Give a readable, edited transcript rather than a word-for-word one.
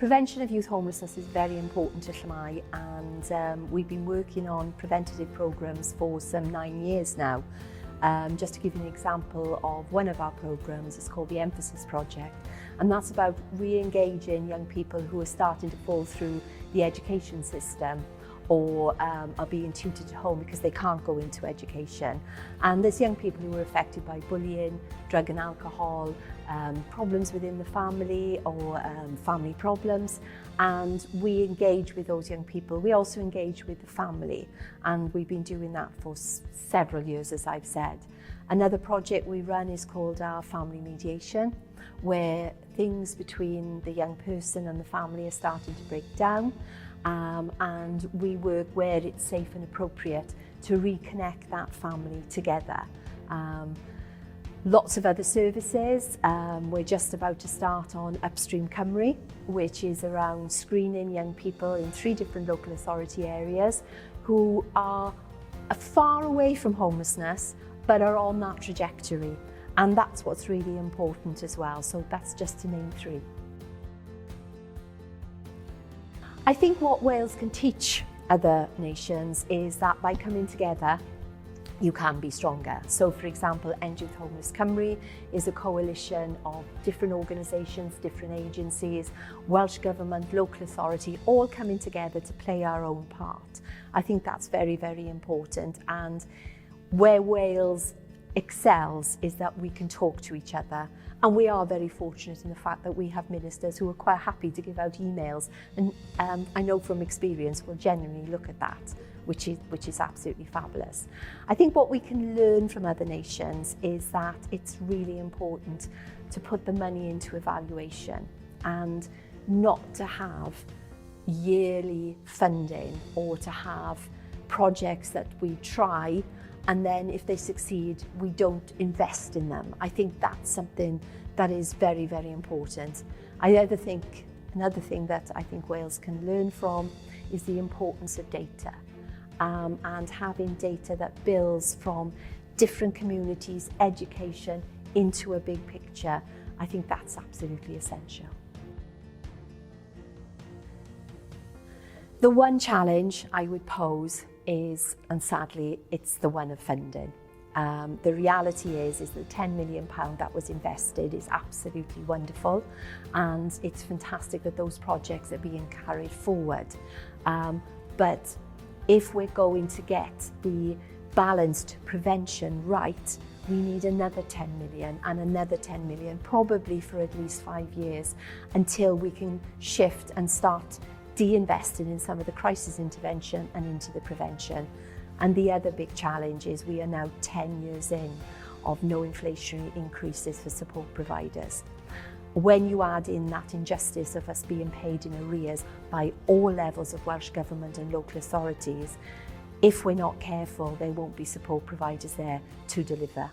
Prevention of youth homelessness is very important at Llamau, and we've been working on preventative programmes for some 9 years now. Just to give you an example of one of our programmes, it's called the Emphasis Project, and that's about re-engaging young people who are starting to fall through the education system or are being tutored at home because they can't go into education. And there's young people who are affected by bullying, drug and alcohol, problems within the family or family problems, and we engage with those young people. We also engage with the family, and we've been doing that for several years, as I've said. Another project we run is called our family mediation, where things between the young person and the family are starting to break down. And we work where it's safe and appropriate to reconnect that family together. Lots of other services. We're just about to start on Upstream Cymru, which is around screening young people in 3 different local authority areas who are far away from homelessness but are on that trajectory. And that's what's really important as well. So that's just to name 3. I think what Wales can teach other nations is that by coming together, you can be stronger. So for example, End Youth Homelessness Cymru is a coalition of different organisations, different agencies, Welsh Government, local authority, all coming together to play our own part. I think that's very, very important. And where Wales excels is that we can talk to each other, and we are very fortunate in the fact that we have ministers who are quite happy to give out emails, and I know from experience will genuinely look at that, which is absolutely fabulous. I think what we can learn from other nations is that it's really important to put the money into evaluation and not to have yearly funding or to have projects that we try and then if they succeed, we don't invest in them. I think that's something that is very, very important. Another thing that I think Wales can learn from is the importance of data and having data that builds from different communities, education, into a big picture. I think that's absolutely essential. The one challenge I would pose is, and sadly, it's the one of funding. The reality is the £10 million that was invested is absolutely wonderful, and it's fantastic that those projects are being carried forward. But if we're going to get the balanced prevention right, we need another 10 million and another 10 million, probably for at least 5 years, until we can shift and start de-investing in some of the crisis intervention and into the prevention. And the other big challenge is we are now 10 years in of no inflationary increases for support providers. When you add in that injustice of us being paid in arrears by all levels of Welsh Government and local authorities, if we're not careful, there won't be support providers there to deliver.